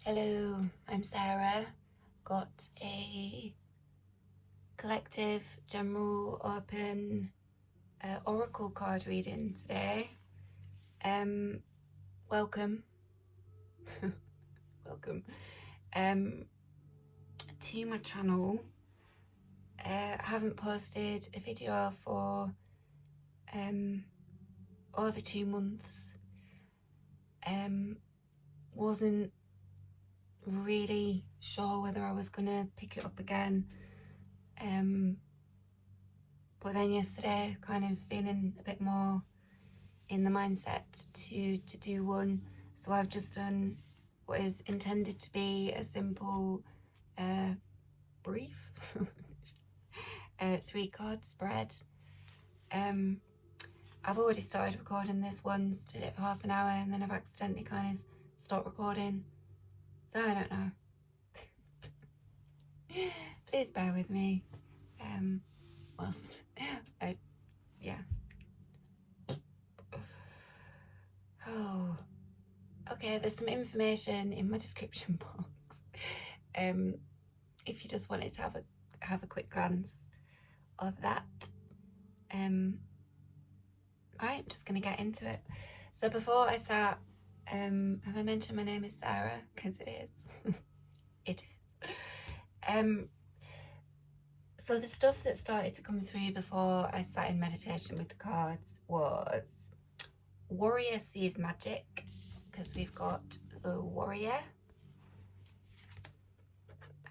Hello, I'm Sarah. Got a collective general open oracle card reading today. Welcome. Welcome to my channel. I haven't posted a video for over 2 months. Wasn't really sure whether I was gonna pick it up again, but then yesterday kind of feeling a bit more in the mindset to do one, so I've just done what is intended to be a simple brief 3-card spread. I've already started recording this once, did it for half an hour, and then I've accidentally kind of stopped recording. So I don't know. Please bear with me. Whilst yeah. Oh, okay. There's some information in my description box. If you just wanted to have a quick glance of that. Right, I'm just gonna get into it. So before I start, have I mentioned my name is Sarah? Because it is. It is. So the stuff that started to come through before I sat in meditation with the cards was Warrior sees Magick, because we've got the Warrior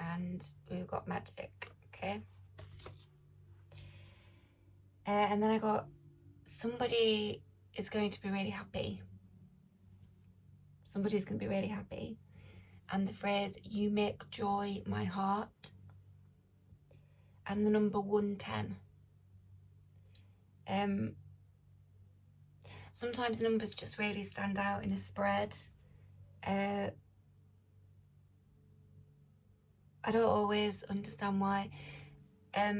and we've got Magick, okay? And then I got somebody is going to be really happy. Somebody's going to be really happy. And the phrase, you make joy my heart. And the number 110. Sometimes numbers just really stand out in a spread. I don't always understand why. I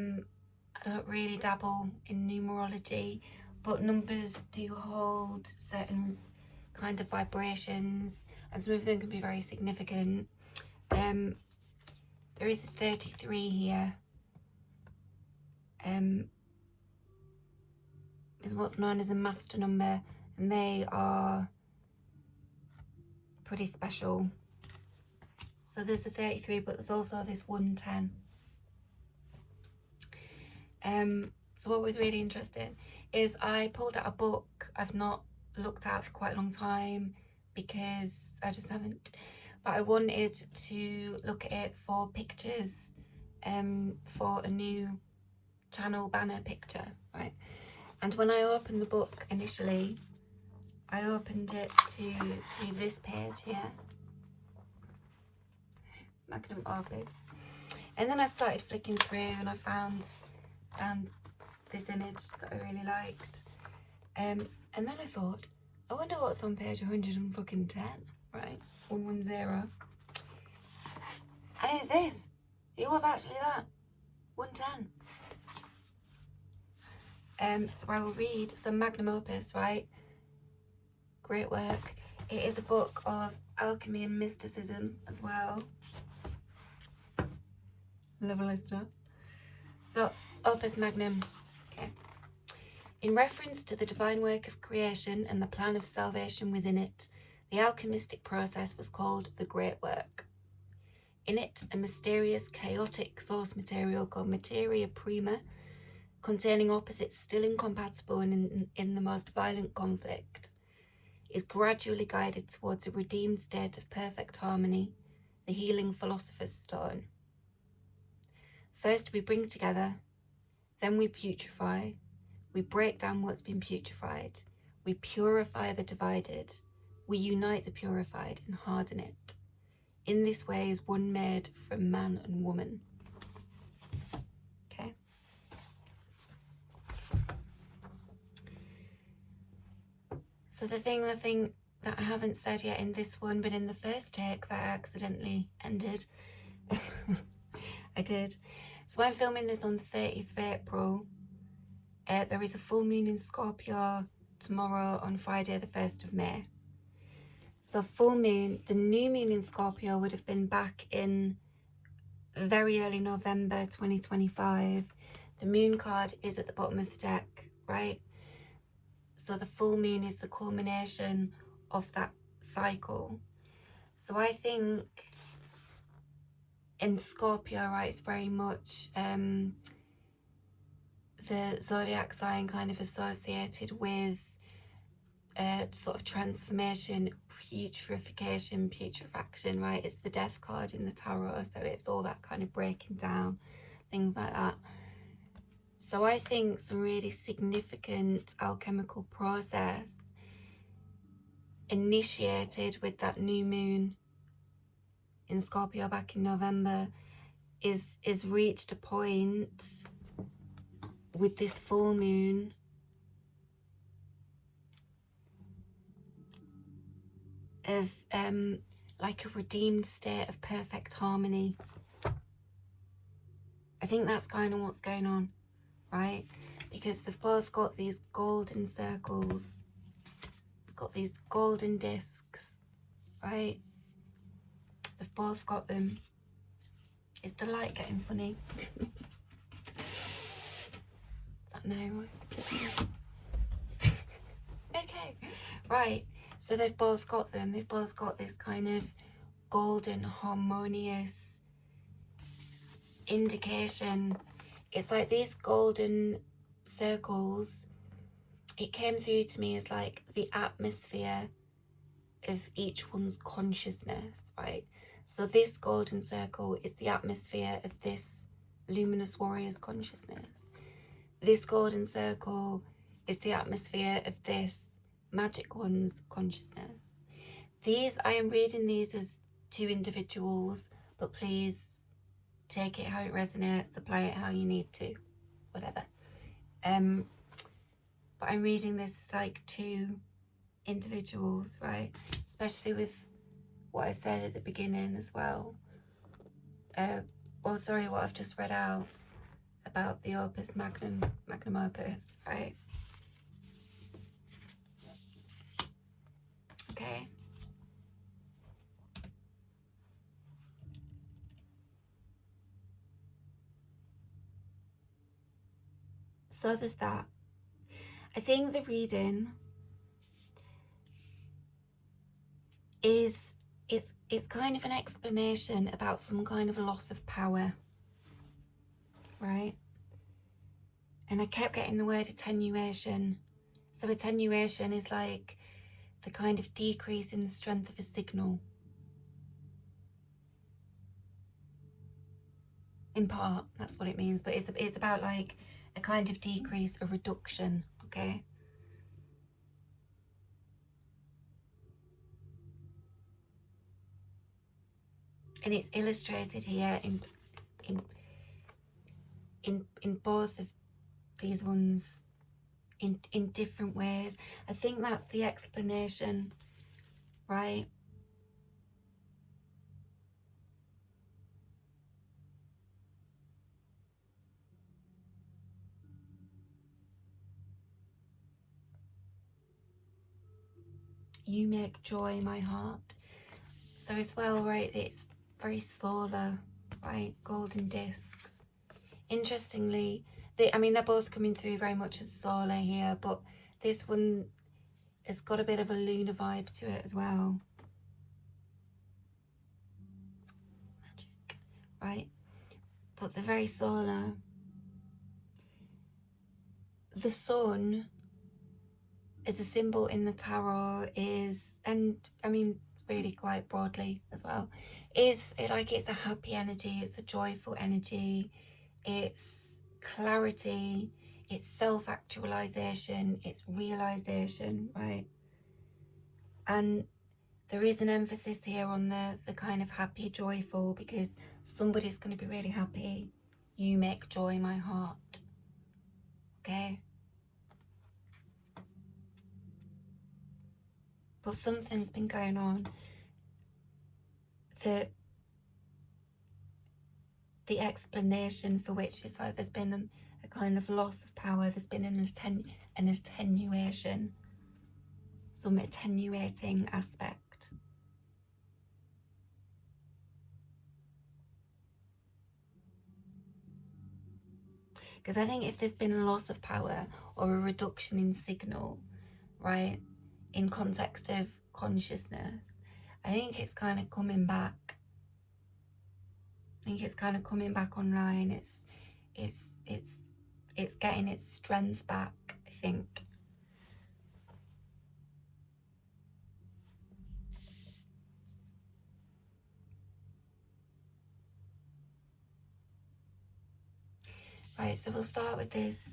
don't really dabble in numerology, but numbers do hold certain kind of vibrations, and some of them can be very significant. There is a 33 here. Is what's known as a master number, and they are pretty special. So there's a 33, but there's also this 110. So what was really interesting is I pulled out a book I've not looked at for quite a long time because I just haven't, but I wanted to look at it for pictures, for a new channel banner picture, right? And when I opened the book initially, I opened it to this page here, Magnum Opus, and then I started flicking through and I found this image that I really liked, and then I thought, I wonder what's on page 110, right? 110, and it was this. It was actually that 110. So I will read some Magnum Opus, right? Great work. It is a book of alchemy and mysticism as well. Lovely stuff. So, Opus Magnum. Okay. In reference to the divine work of creation and the plan of salvation within it, the alchemistic process was called the Great Work. In it, a mysterious, chaotic source material called materia prima, containing opposites still incompatible and in the most violent conflict, is gradually guided towards a redeemed state of perfect harmony, the healing philosopher's stone. First we bring together, then we putrefy, we break down what's been putrefied, we purify the divided, we unite the purified and harden it. In this way is one made from man and woman. Okay. So the thing that I haven't said yet in this one, but in the first take that I accidentally ended, I did. So I'm filming this on the 30th of April. There is a full moon in Scorpio tomorrow on Friday the 1st of May. So full moon, the new moon in Scorpio would have been back in very early November 2025. The moon card is at the bottom of the deck, right? So the full moon is the culmination of that cycle. So I think in Scorpio, right, it's very much the zodiac sign kind of associated with sort of transformation, putrefaction, right? It's the death card in the tarot, so it's all that kind of breaking down, things like that. So I think some really significant alchemical process initiated with that new moon in Scorpio back in November is reached a point with this full moon of like a redeemed state of perfect harmony. I think that's kind of what's going on, right? Because they've both got these golden circles, got these golden discs, right? They've both got them. Is the light getting funny? Is that no? Okay, right. So they've both got them. They've both got this kind of golden, harmonious indication. It's like these golden circles, it came through to me as like the atmosphere of each one's consciousness, right? So this golden circle is the atmosphere of this luminous warrior's consciousness. This golden circle is the atmosphere of this Magick one's consciousness. These, I am reading these as two individuals, but please take it how it resonates, apply it how you need to, whatever. But I'm reading this as like two individuals, right? Especially with what I said at the beginning as well. Well, sorry, what I've just read out about the Opus Magnum Opus, right? Okay. So there's that. I think the reading is it's kind of an explanation about some kind of loss of power, right? And I kept getting the word attenuation. So attenuation is like the kind of decrease in the strength of a signal. In part, that's what it means, but it's about like a kind of decrease, a reduction, okay? And it's illustrated here in both of these ones in different ways. I think that's the explanation, right? You make joy my heart. So as well, right, it's very solar, right? Golden discs. Interestingly, they're both coming through very much as solar here, but this one has got a bit of a lunar vibe to it as well. Magic, right? But they're very solar. The sun as a symbol in the tarot is, and I mean really quite broadly as well, is it's a happy energy, it's a joyful energy, it's clarity, it's self-actualization, it's realization, right? And there is an emphasis here on the kind of happy, joyful, because somebody's going to be really happy. You make joy my heart, okay? But something's been going on that the explanation for which is like there's been a kind of loss of power, there's been an attenuation, some attenuating aspect. Because I think if there's been a loss of power or a reduction in signal, right, in context of consciousness, I think it's kind of coming back. I think it's kind of coming back online. It's getting its strength back, I think. Right, so we'll start with this.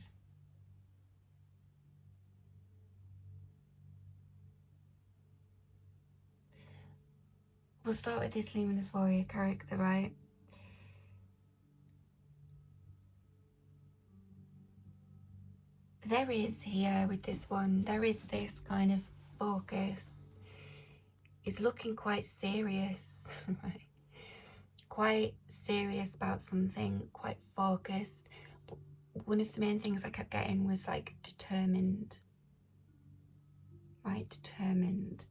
We'll start with this Luminous Warrior character, right? There is here with this one, there is this kind of focus. It's looking quite serious, right? Quite serious about something, quite focused. But one of the main things I kept getting was like determined, right? Determined.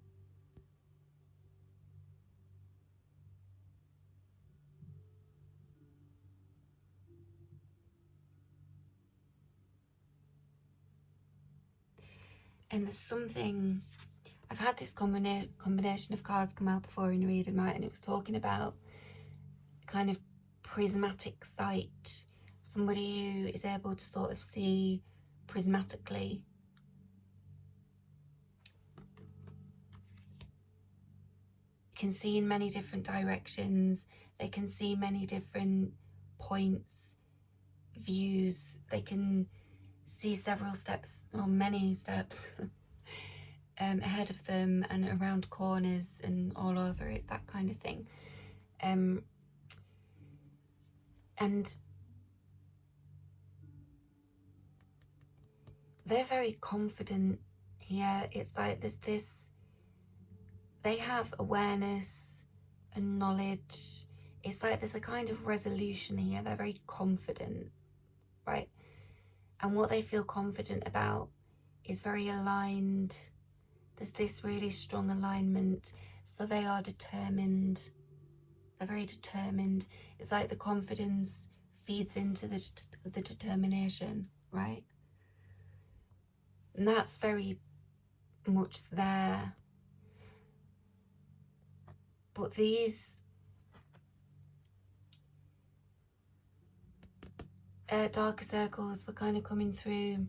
And there's something, I've had this combination of cards come out before in a reading, right? And it was talking about kind of prismatic sight. Somebody who is able to sort of see prismatically. Can see in many different directions. They can see many different points, views. They can see several steps, or many steps, ahead of them and around corners and all over. It's that kind of thing. And they're very confident here. It's like there's this, they have awareness and knowledge. It's like there's a kind of resolution here. They're very confident, right? And what they feel confident about is very aligned. There's this really strong alignment. So they are determined. They're very determined. It's like the confidence feeds into the determination, right? And that's very much there. But these darker circles were kind of coming through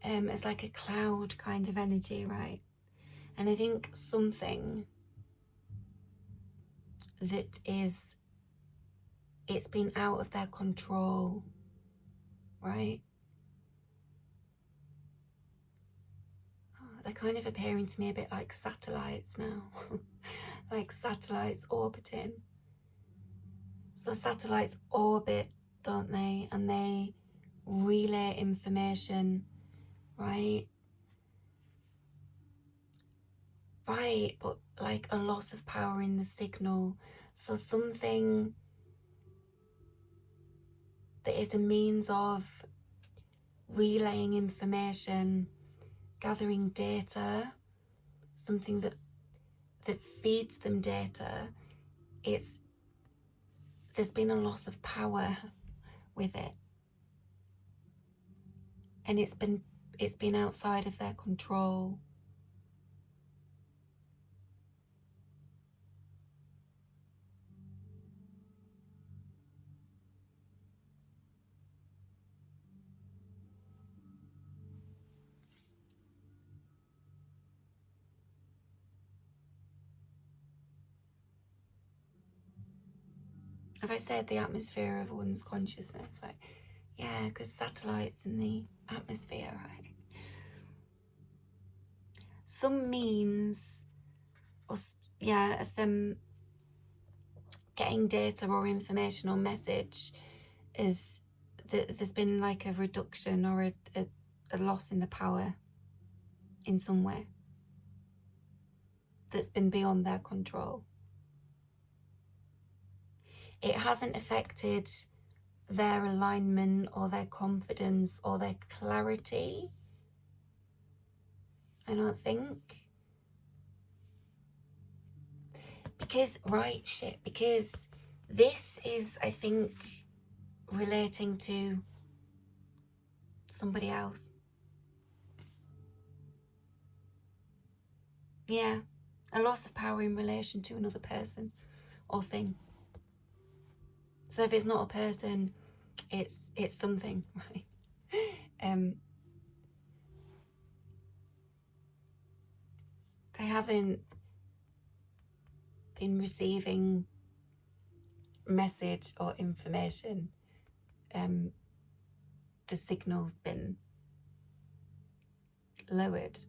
as like a cloud kind of energy, right? And I think something that is, it's been out of their control, right? Oh, they're kind of appearing to me a bit like satellites now, like satellites orbiting. So satellites orbit, don't they? And they relay information, right? Right, but like a loss of power in the signal. So something that is a means of relaying information, gathering data, something that feeds them data, there's been a loss of power with it. And it's been outside of their control. Have I said the atmosphere of one's consciousness, right? Yeah, because satellites in the atmosphere, right? Some means, of them getting data or information or message is that there's been like a reduction or a loss in the power in some way that's been beyond their control. It hasn't affected their alignment or their confidence or their clarity, I don't think. Because this is, I think, relating to somebody else. Yeah, a loss of power in relation to another person or thing. So if it's not a person, it's something, right? They haven't been receiving message or information. The signal's been lowered.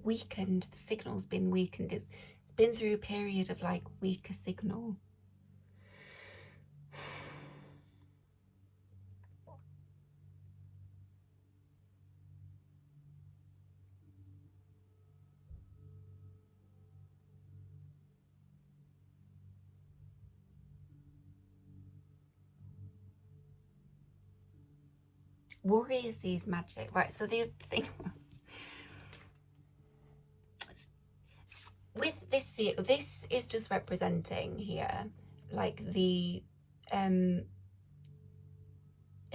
Weakened. The signal's been weakened. It's been through a period of like weaker signal. Warrior sees magic, right? So the other thing with this is just representing here like the a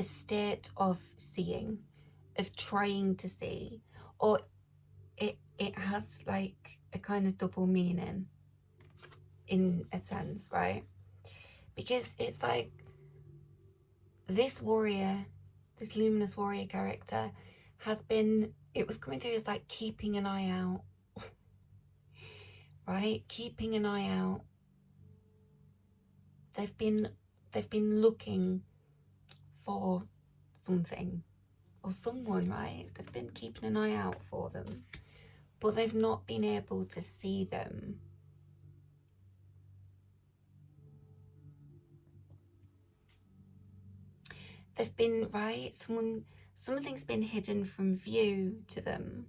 state of seeing, of trying to see, or it has like a kind of double meaning in a sense, right? Because it's like this warrior, this luminous warrior character has been, it was coming through as like keeping an eye out, right? Keeping an eye out. They've been looking for something or someone, right? They've been keeping an eye out for them, but they've not been able to see them. They've been, right? Something's been hidden from view to them.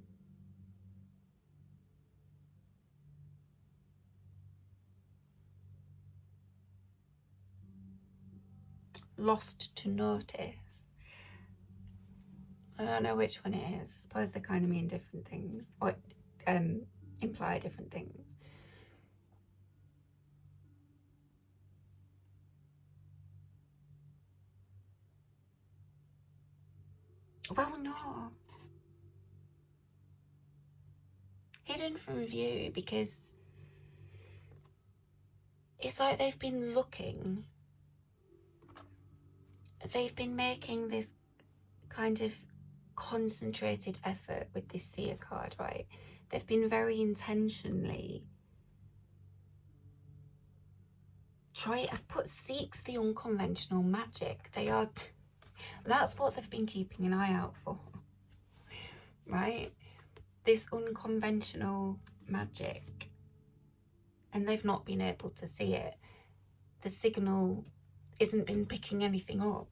Lost to notice. I don't know which one it is. I suppose they kind of mean different things, or imply different things. Well, no. Hidden from view because it's like they've been looking. They've been making this kind of concentrated effort with this seer card, right? They've been very intentionally I've put seeks the unconventional magic. That's what they've been keeping an eye out for, right? This unconventional magic. And they've not been able to see it. The signal isn't been picking anything up.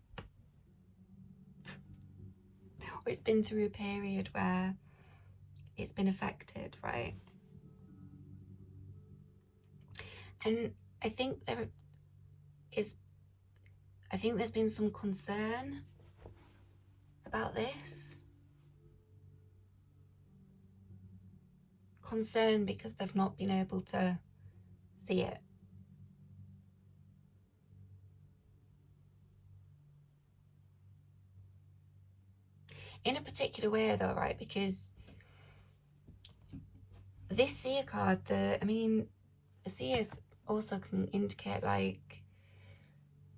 Or it's been through a period where it's been affected, right? And I think there's been some concern about this. Concern because they've not been able to see it. In a particular way though, right? Because this seer card, the seers also can indicate like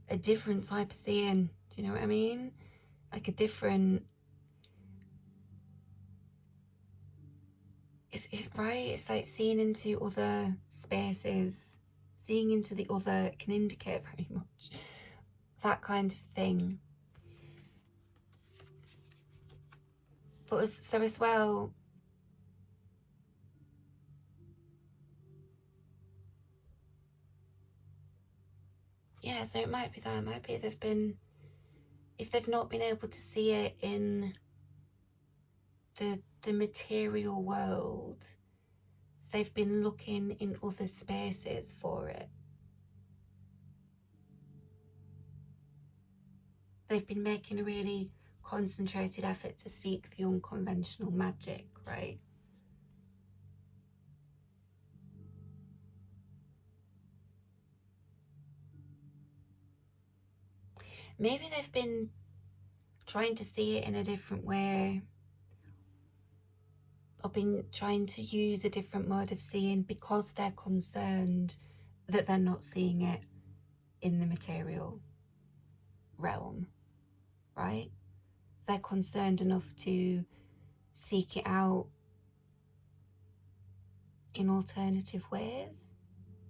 a different type of seeing. Do you know what I mean? Like a different, it's right, it's like seeing into other spaces, seeing into the other. It can indicate very much that kind of thing. But so as well, yeah, so it might be that, it might be if they've not been able to see it in the material world, they've been looking in other spaces for it. They've been making a really concentrated effort to seek the unconventional magic, right? maybe they've been trying to see it in a different way, or been trying to use a different mode of seeing because they're concerned that they're not seeing it in the material realm, right? They're concerned enough to seek it out in alternative ways,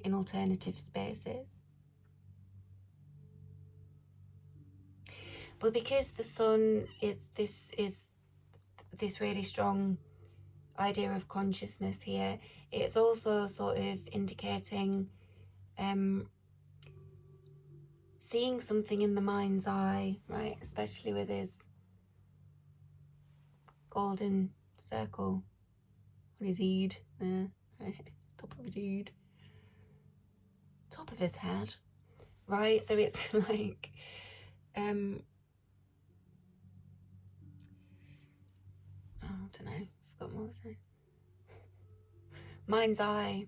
in alternative spaces. But because the sun is this really strong idea of consciousness here, it's also sort of indicating seeing something in the mind's eye, right? Especially with his golden circle on his head there, right? Top of his head, top of his head, right? So it's like I don't know, forgot what I was saying. Mind's eye.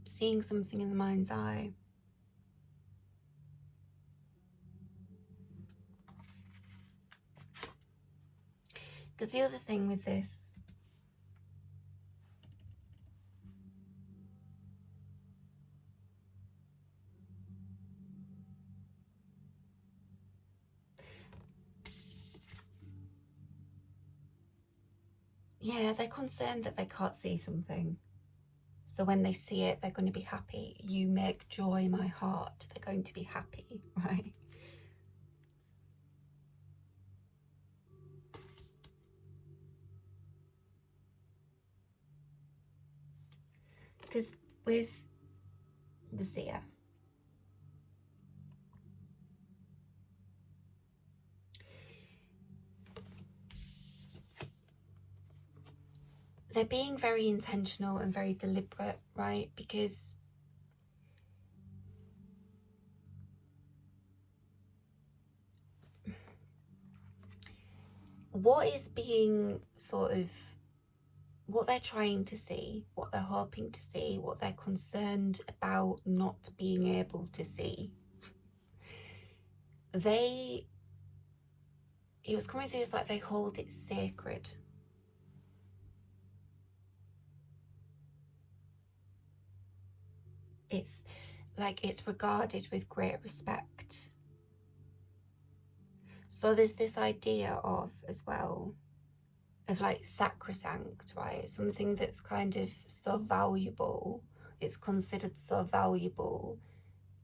Seeing something in the mind's eye. Because the other thing with this, yeah, they're concerned that they can't see something. So when they see it, they're going to be happy. You make joy my heart. They're going to be happy, right? Because with the seer, they're being very intentional and very deliberate, right? Because what is being sort of, what they're trying to see, what they're hoping to see, what they're concerned about not being able to see, it was coming through as like they hold it sacred. It's like it's regarded with great respect. So there's this idea of, as well, of like sacrosanct, right? Something that's kind of so valuable, it's considered so valuable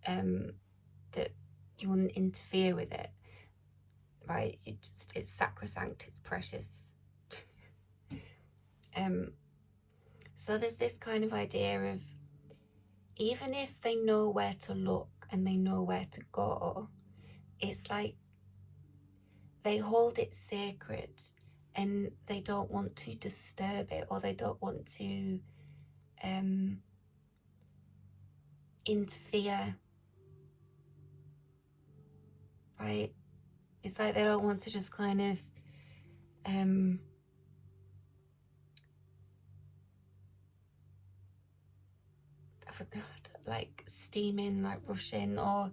that you wouldn't interfere with it, right? It's sacrosanct, it's precious. So there's this kind of idea of, even if they know where to look and they know where to go, it's like they hold it sacred and they don't want to disturb it, or they don't want to interfere, right? It's like they don't want to just kind of like steam in, like rush in, or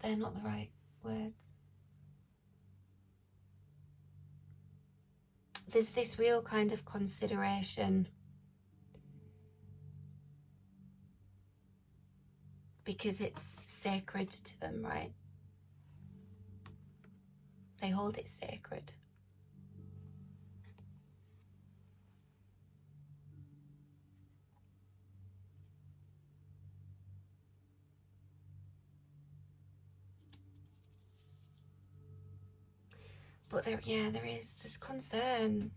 they're not the right words. There's this real kind of consideration, because it's sacred to them, right? They hold it sacred. But there is this concern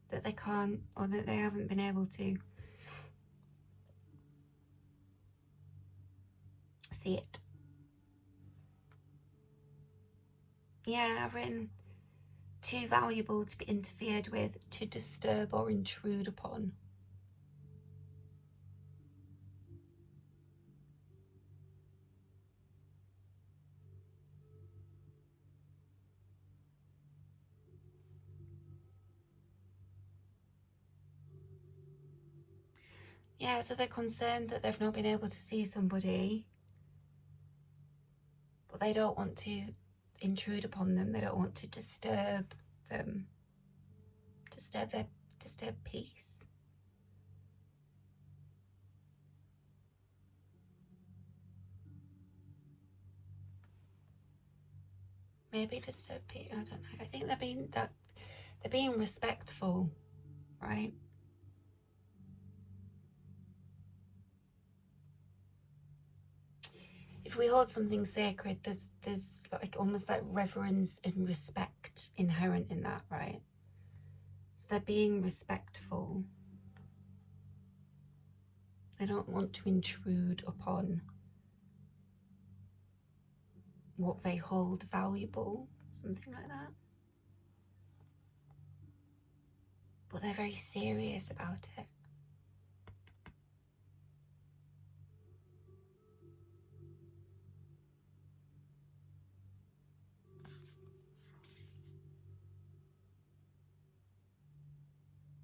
that they can't, or that they haven't been able to see it. Yeah, I've written too valuable to be interfered with, to disturb or intrude upon. Yeah, so they're concerned that they've not been able to see somebody, but they don't want to intrude upon them. They don't want to disturb them, disturb peace. Maybe disturb peace. I don't know. I think they're being respectful, right? If we hold something sacred, there's like almost like reverence and respect inherent in that, right? So they're being respectful. They don't want to intrude upon what they hold valuable, something like that. But they're very serious about it.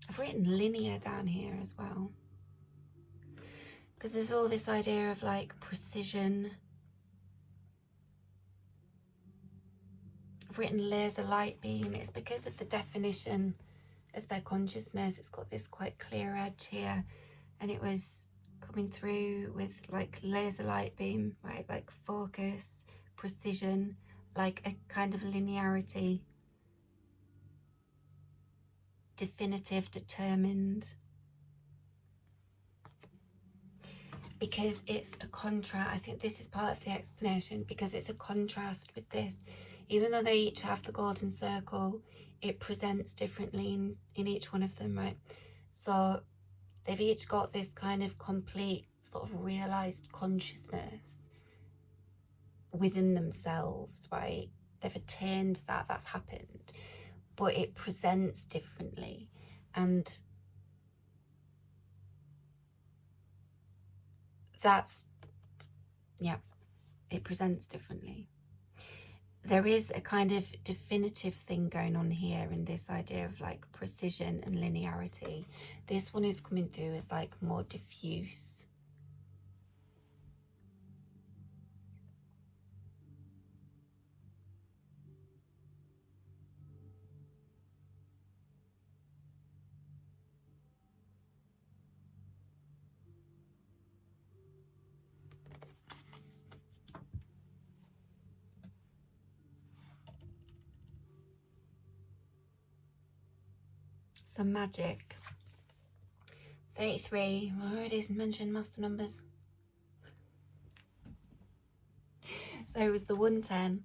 I've written linear down here as well, because there's all this idea of like precision. I've written laser light beam. It's because of the definition of their consciousness. It's got this quite clear edge here, and it was coming through with like laser light beam, right? Like focus, precision, like a kind of linearity, definitive, determined. Because it's a contrast. I think this is part of the explanation, because it's a contrast with this. Even though they each have the golden circle, it presents differently in each one of them, right? So they've each got this kind of complete sort of realized consciousness within themselves, right? They've attained that, that's happened, but it presents differently. And that's, yeah, it presents differently. There is a kind of definitive thing going on here in this idea of like precision and linearity. This one is coming through as like more diffuse. So Magick 33, well, it is mentioned master numbers. So it was the 110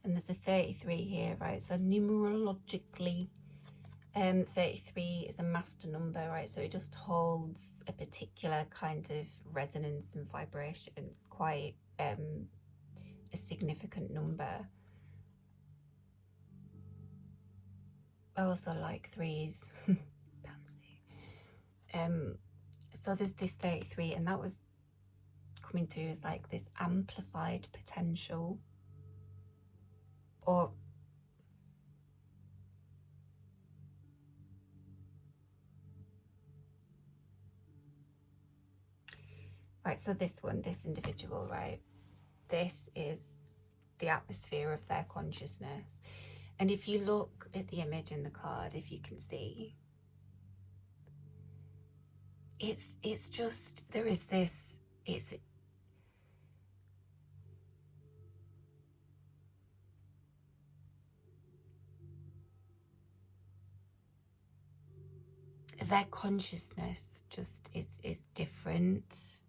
and there's a 33 here, right? So numerologically, 33 is a master number, right? So it just holds a particular kind of resonance and vibration. It's quite a significant number. I also like threes. Fancy. So there's this 33, and that was coming through as like this amplified potential, or right, so this one, this individual, right, this is the atmosphere of their consciousness. And if you look at the image in the card, if you can see, it's just, there is this, it's their consciousness just is different.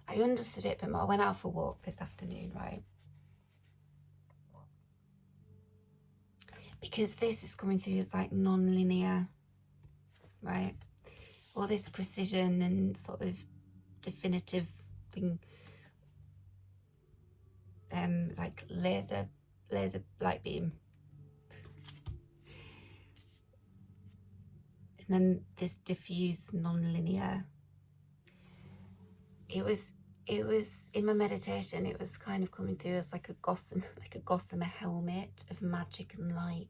I understood it, but I went out for a walk this afternoon, right? Because this is coming through as like non-linear, right? All this precision and sort of definitive thing, like laser light beam. And then this diffuse non-linear. It was in my meditation, it was kind of coming through as like a gossamer helmet of magic and light.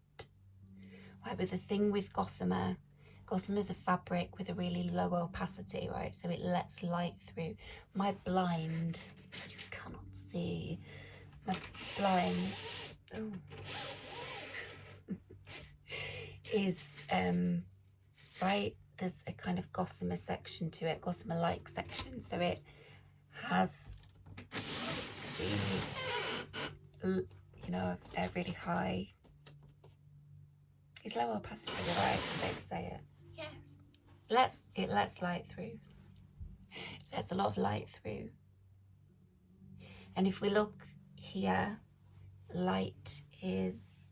Right, but the thing with gossamer Gossamer's a fabric with a really low opacity, right? So it lets light through. My blind, you cannot see, my blind, oh, is, right, there's a kind of gossamer section to it, gossamer-like section. So it has the, you know, a really high, it's low opacity, the right way to say it. Yes. It lets light through. It lets a lot of light through. And if we look here, light is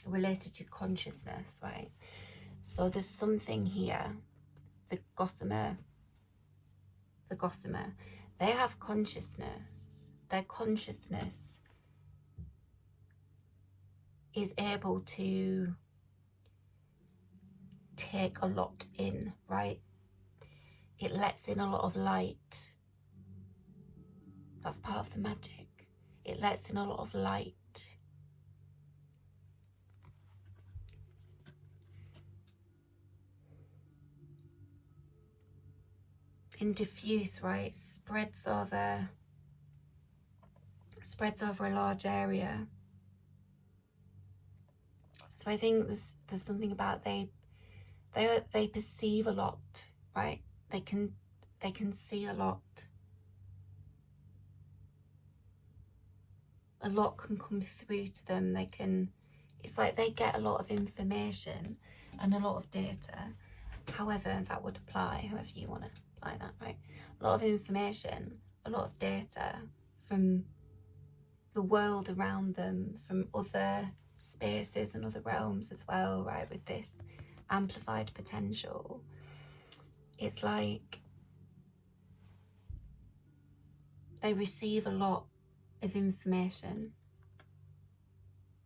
related to consciousness, right? So there's something here, the gossamer, they have consciousness. Their consciousness is able to take a lot in, right? It lets in a lot of light. That's part of the magic. It lets in a lot of light. In diffuse, right, spreads over a large area. So I think there's something about they perceive a lot, right? They can see a lot. A lot can come through to them. It's like they get a lot of information and a lot of data. However that would apply, however you want to apply that, right? A lot of information, a lot of data from the world around them, from other spaces and other realms as well, right? With this amplified potential, it's like they receive a lot of information.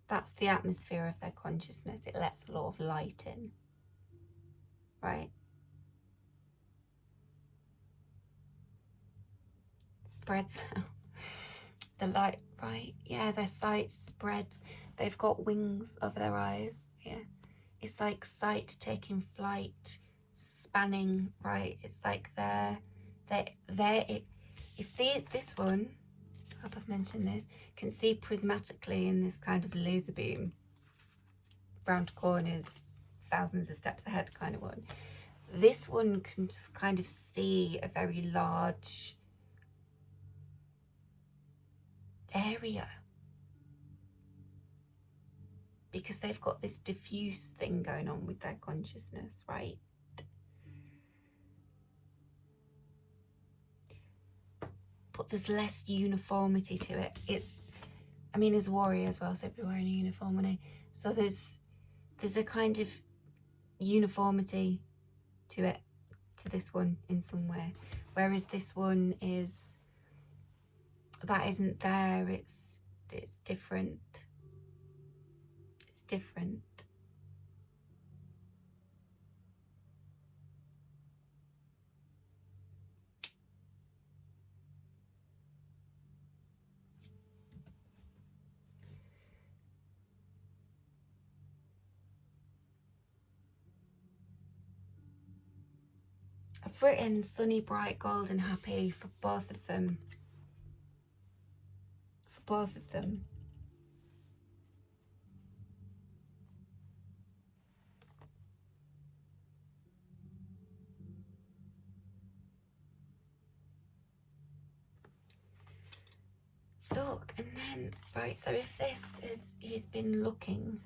That's the atmosphere of their consciousness. It lets a lot of light in, right? Spreads out. The light, right? Yeah, their sight spreads. They've got wings over their eyes. Yeah, it's like sight taking flight, spanning, right? It's like this one, I hope I've mentioned this, can see prismatically in this kind of laser beam, round corners, thousands of steps ahead kind of one. This one can just kind of see a very large area because they've got this diffuse thing going on with their consciousness, right? But there's less uniformity to it. I mean, as a warrior as well, so people wearing a uniform, wouldn't they? So there's a kind of uniformity to it, to this one in some way. Whereas this one that isn't there, it's different. It's different. I've written sunny, bright, golden, happy for both of them. For both of them. Look, and then, right, so if this is, he's been looking.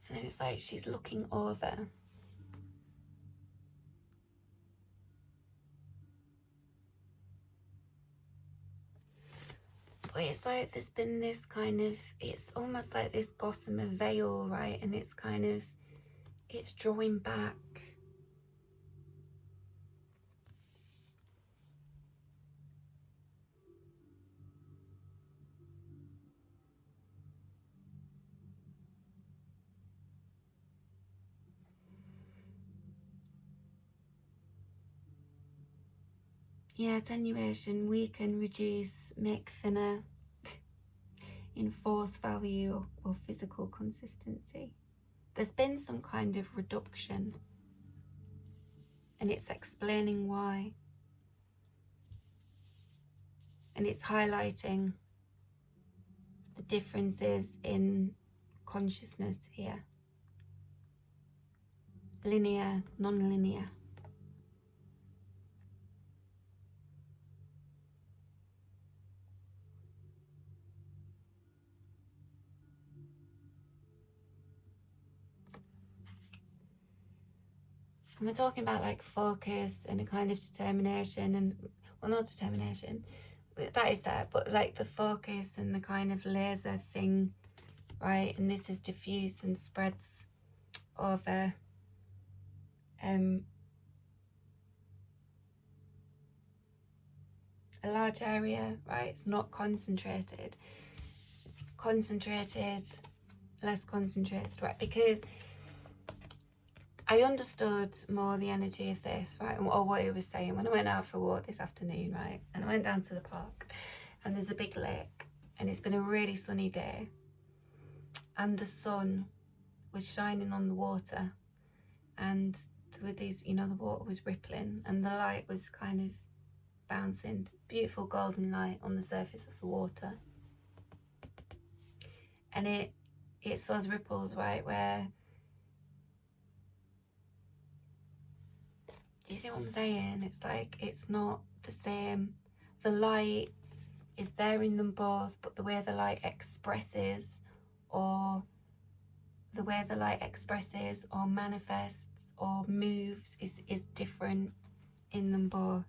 And then it's like she's looking over. But it's like there's been this kind of, it's almost like this gossamer veil, right? And it's kind of, it's drawing back. Yeah, attenuation, weaken, reduce, make thinner. in force value or physical consistency. There's been some kind of reduction, and it's explaining why. And it's highlighting the differences in consciousness here. Linear, non-linear. And we're talking about like focus and a kind of determination and, well, not determination, that is there, but like the focus and the kind of laser thing, right? And this is diffuse and spreads over a large area, right? It's not concentrated. Concentrated, less concentrated, right? Because I understood more the energy of this, right? Or what he was saying when I went out for a walk this afternoon, right? And I went down to the park and there's a big lake and it's been a really sunny day and the sun was shining on the water and with these, you know, the water was rippling and the light was kind of bouncing, beautiful golden light on the surface of the water. And it's those ripples, right, where, do you see what I'm saying? It's like, it's not the same. The light is there in them both, but the way the light expresses or manifests or moves is different in them both.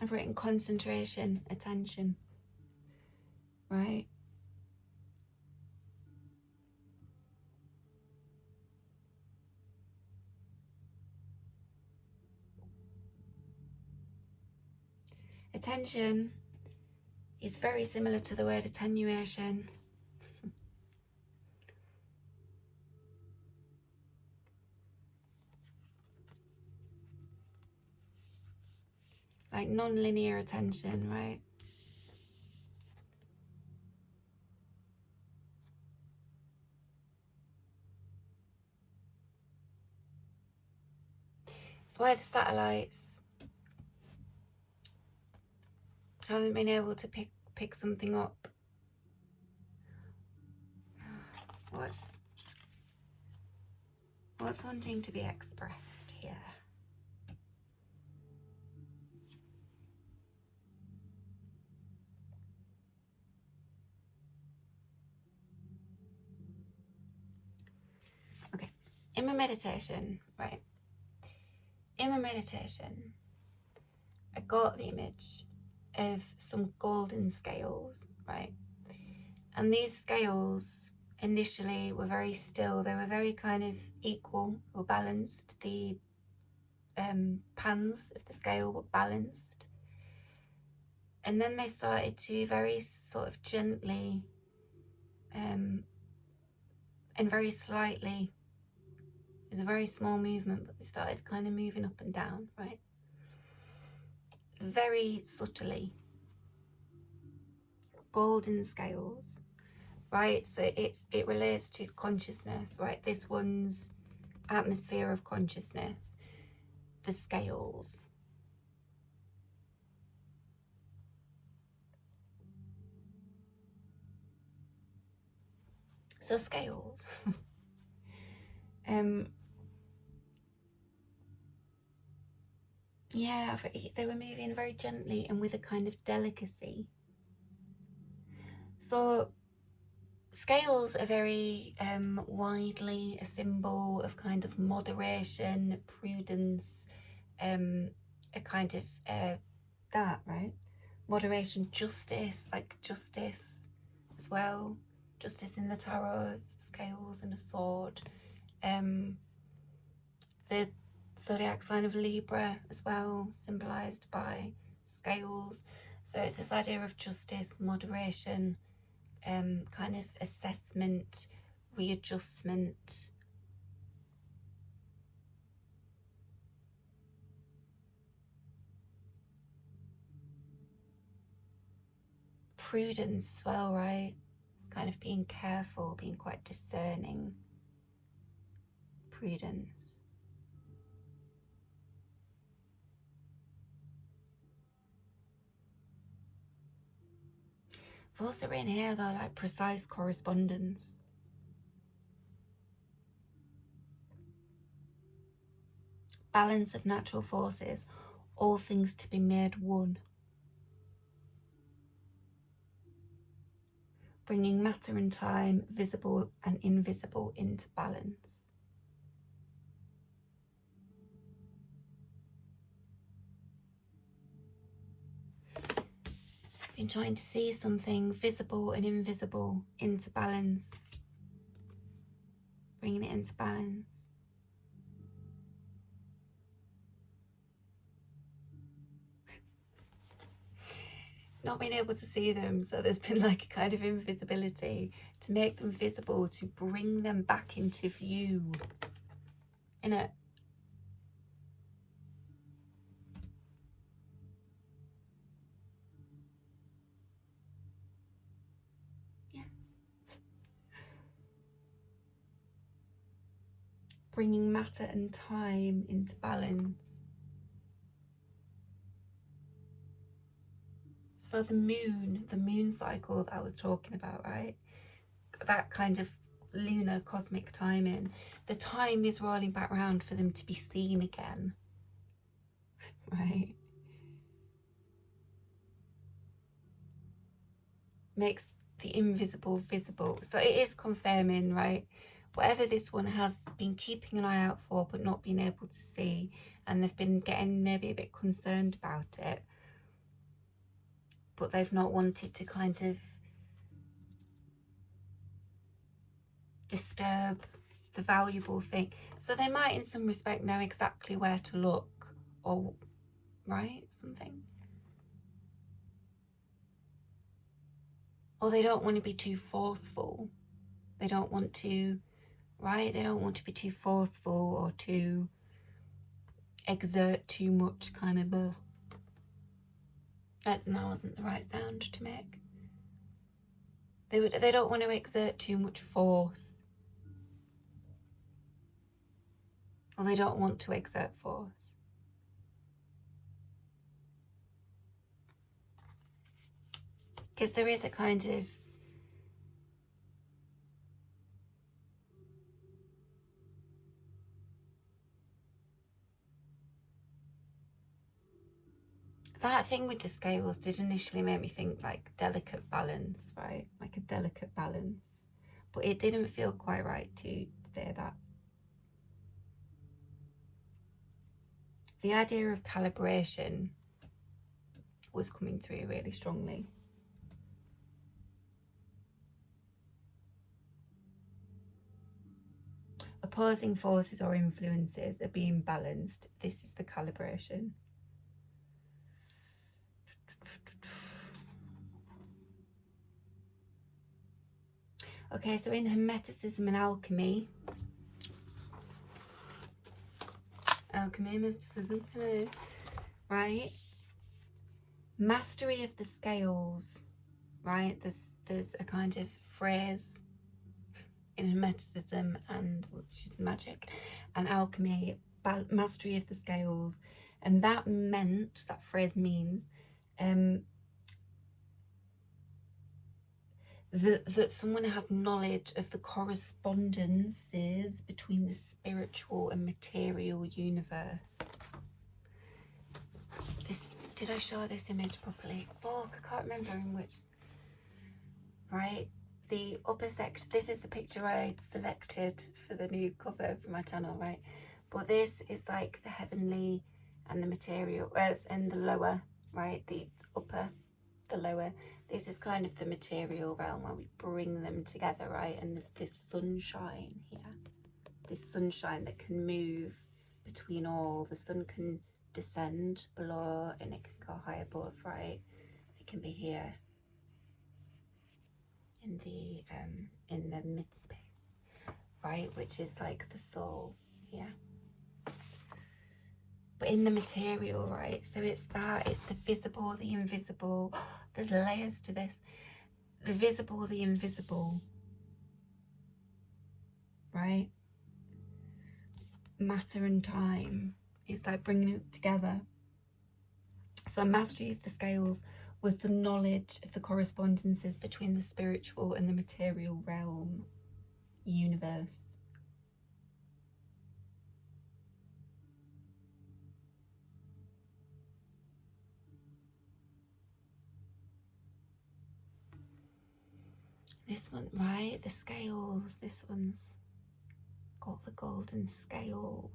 I've written concentration, attention, right? Attention is very similar to the word attenuation. Like non-linear attention, right? It's why the satellites haven't been able to pick something up. What's wanting to be expressed here? Okay, in my meditation, right? In my meditation, I got the image of some golden scales, right? And these scales initially were very still. They were very kind of equal or balanced. The pans of the scale were balanced. And then they started to very sort of gently and very slightly, it was a very small movement, but they started kind of moving up and down, right? Very subtly. Golden scales, right? So it relates to consciousness, right? This one's atmosphere of consciousness, the scales. So scales. Yeah, they were moving very gently and with a kind of delicacy. So scales are very widely a symbol of kind of moderation, prudence, a kind of that, right? Moderation, justice, like justice as well. Justice in the tarot, scales and a sword. The zodiac sign of Libra as well, symbolized by scales. So it's this idea of justice, moderation, kind of assessment, readjustment. Prudence as well, right? It's kind of being careful, being quite discerning. Prudence. I've also written here though, like precise correspondence. Balance of natural forces, all things to be made one. Bringing matter and time, visible and invisible, into balance. I've been trying to see something visible and invisible into balance. Bringing it into balance. Not being able to see them, so there's been like a kind of invisibility to make them visible, to bring them back into view. Innit? Yes. Bringing matter and time into balance. So the moon cycle that I was talking about, right? That kind of lunar cosmic timing. The time is rolling back around for them to be seen again, right? Makes the invisible visible. So it is confirming, right? Whatever this one has been keeping an eye out for but not being able to see, and they've been getting maybe a bit concerned about it, but they've not wanted to kind of disturb the valuable thing. So they might in some respect know exactly where to look, or right, something. Or they don't want to be too forceful. They don't want to, right? They don't want to be too forceful or to exert too much kind of a... That wasn't the right sound to make. They don't want to exert too much force. Or they don't want to exert force. Because there is a kind of... That thing with the scales did initially make me think like delicate balance, right? Like a delicate balance. But it didn't feel quite right to say that. The idea of calibration was coming through really strongly. Opposing forces or influences are being balanced. This is the calibration. Okay, so in Hermeticism and alchemy, mysticism, hello, right? Mastery of the scales, right? There's a kind of phrase in Hermeticism and which is magic, and alchemy, mastery of the scales, and that phrase means that someone had knowledge of the correspondences between the spiritual and material universe. Did I show this image properly? Fuck, I can't remember in which. Right, the upper section, this is the picture I selected for the new cover for my channel, right? But this is like the heavenly and the material, and the lower, right? The upper, the lower. This is kind of the material realm where we bring them together, right? And there's this sunshine here, this sunshine that can move between all. The sun can descend below and it can go high above, right? It can be here. in the mid space, right, which is like the soul, yeah. But in the material, right, so it's the visible, the invisible. There's layers to this. The visible, the invisible, right? Matter and time. It's like bringing it together. So mastery of the scales was the knowledge of the correspondences between the spiritual and the material realm, universe. This one, right? The scales. This one's got the golden scales.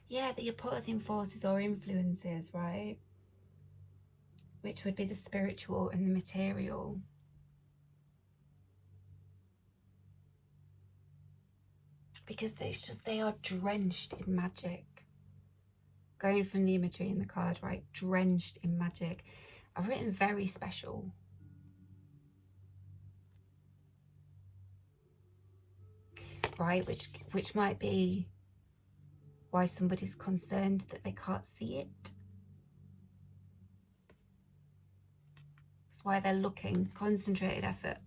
Yeah, the opposing forces or influences, right? Which would be the spiritual and the material. Because they are drenched in magic. Going from the imagery in the card, right? Drenched in magic. I've written very special. Right, which might be why somebody's concerned that they can't see it. That's why they're looking. Concentrated effort.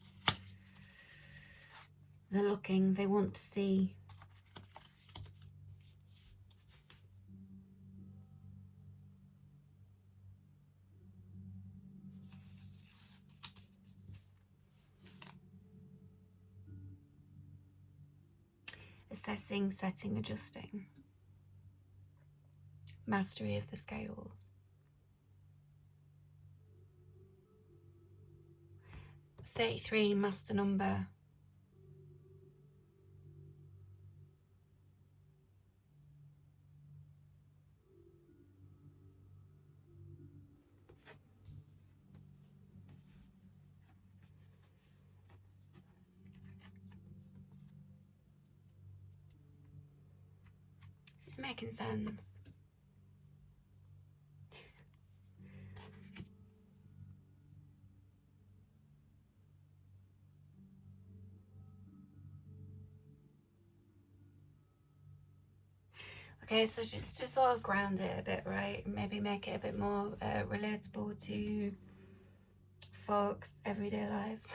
They're looking, they want to see. Assessing, setting, adjusting. Mastery of the scales. $33, master number. This is making sense. Okay, so just to sort of ground it a bit, right? Maybe make it a bit more relatable to folks' everyday lives.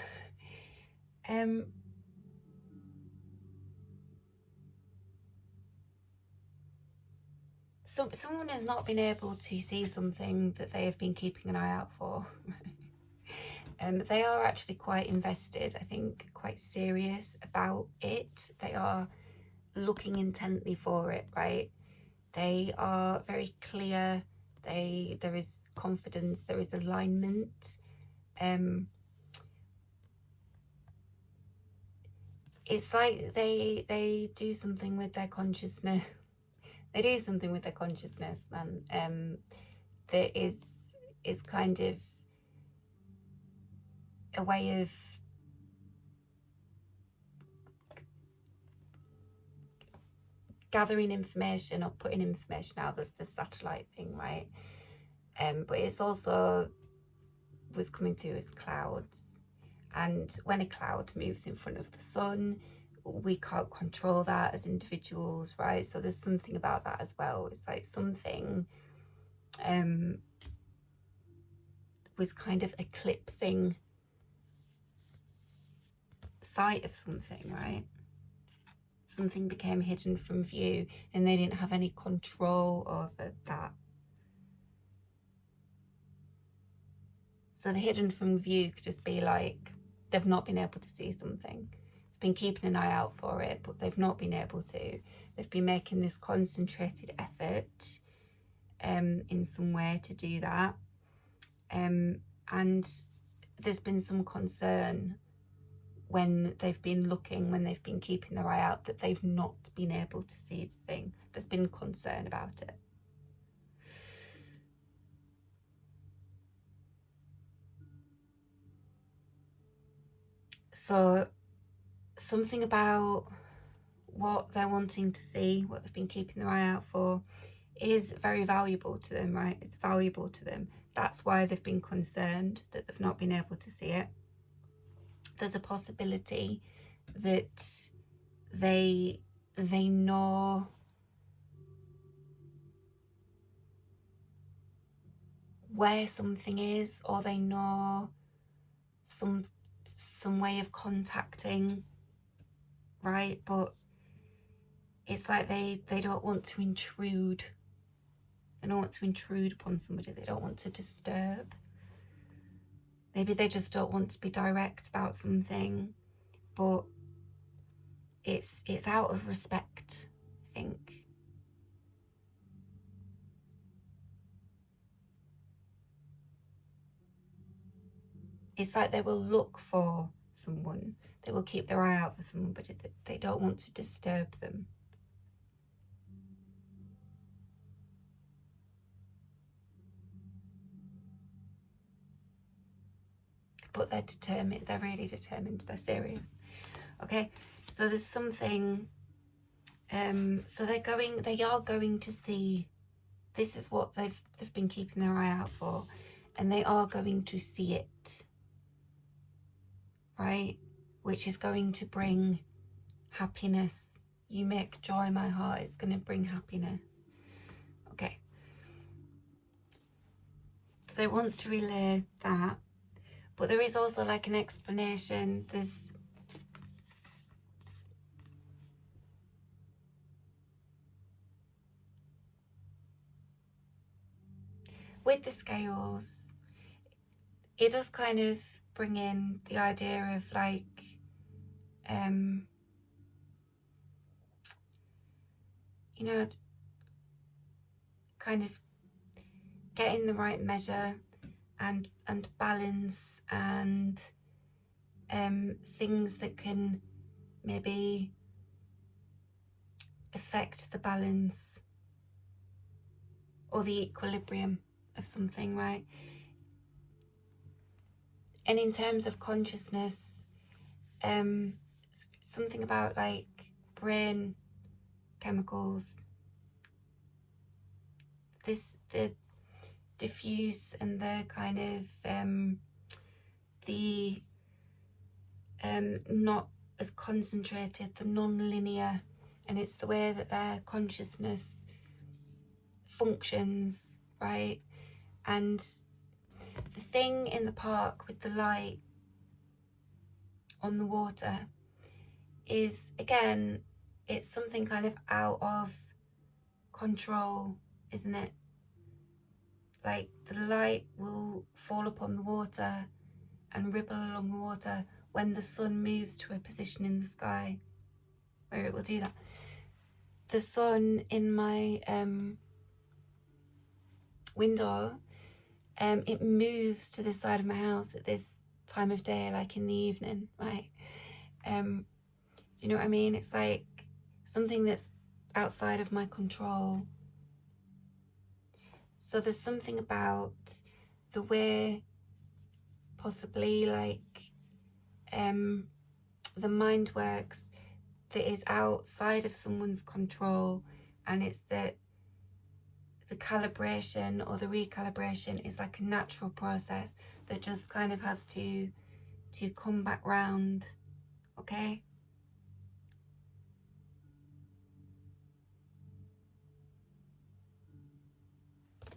So someone has not been able to see something that they have been keeping an eye out for. They are actually quite invested, I think, quite serious about it. They are looking intently for it, right? They are very clear. There is confidence, there is alignment. It's like they do something with their consciousness. They do something with their consciousness, man. There is kind of a way of gathering information or putting information out. There's the satellite thing, right? But it's also was coming through as clouds. And when a cloud moves in front of the sun, we can't control that as individuals, right? So there's something about that as well. It's like something was kind of eclipsing sight of something, right? Something became hidden from view and they didn't have any control over that. So the hidden from view could just be like they've not been able to see something. They've been keeping an eye out for it, but they've not been able to. They've been making this concentrated effort in some way to do that. And there's been some concern when they've been looking, when they've been keeping their eye out, that they've not been able to see the thing. There's been concern about it. So something about what they're wanting to see, what they've been keeping their eye out for, is very valuable to them, right? It's valuable to them. That's why they've been concerned that they've not been able to see it. There's a possibility that they know where something is, or they know some way of contacting, right? But it's like they don't want to intrude. They don't want to intrude upon somebody. They don't want to disturb. Maybe they just don't want to be direct about something, but it's out of respect, I think. It's like they will look for someone. They will keep their eye out for someone, but they don't want to disturb them. But they're determined. They're really determined. They're serious. Okay, so there's something. So they are going to see. This is what they've been keeping their eye out for, and they are going to see it. Right, which is going to bring happiness. You make joy my heart. It's going to bring happiness. Okay. So it wants to relay that, but there is also like an explanation. There's with the scales, it does kind of bring in the idea of like you know, kind of getting the right measure and balance, and things that can maybe affect the balance or the equilibrium of something, right? And in terms of consciousness, something about like brain chemicals, the diffuse and the kind of the not as concentrated, the non-linear, and it's the way that their consciousness functions, right? And the thing in the park with the light on the water is, again, it's something kind of out of control, isn't it? Like the light will fall upon the water and ripple along the water when the sun moves to a position in the sky where it will do that. The sun in my window, it moves to this side of my house at this time of day, like in the evening, right? Do you know what I mean? It's like something that's outside of my control. So there's something about the way possibly like the mind works that is outside of someone's control, and it's that the calibration or the recalibration is like a natural process that just kind of has to come back round, okay?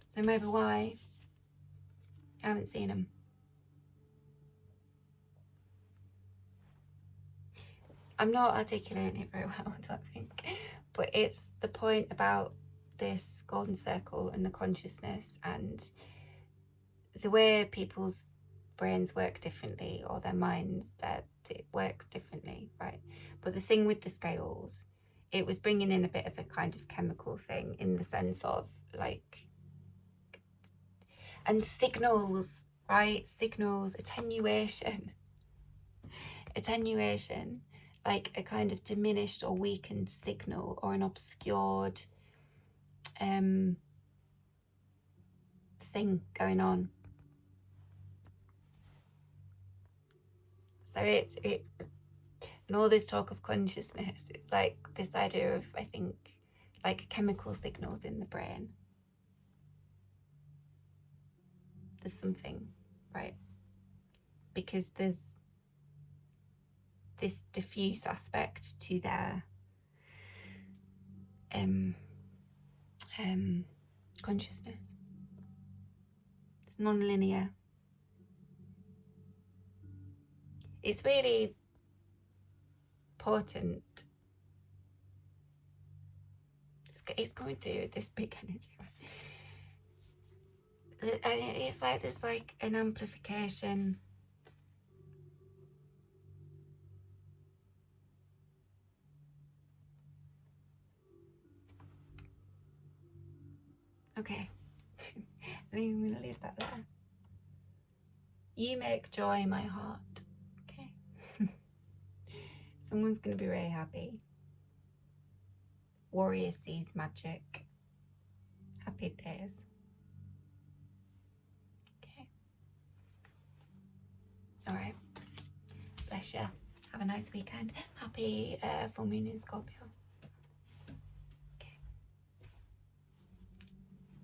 So maybe why I haven't seen them. I'm not articulating it very well, I don't think, but it's the point about this golden circle and the consciousness and the way people's brains work differently, or their minds, that it works differently, right? But the thing with the scales, it was bringing in a bit of a kind of chemical thing in the sense of like, and signals, right? Signals, attenuation, like a kind of diminished or weakened signal, or an obscured thing going on. So and all this talk of consciousness, it's like this idea of, I think, like chemical signals in the brain. There's something, right? Because there's this diffuse aspect to their consciousness. It's non-linear. It's really potent. It's going through this big energy. It's like there's like an amplification. Okay. I think I'm gonna leave that there. You make joy my heart. Okay. Someone's gonna be really happy. Warrior sees magic. Happy days. Okay. All right. Bless you. Have a nice weekend. Happy full moon in Scorpio.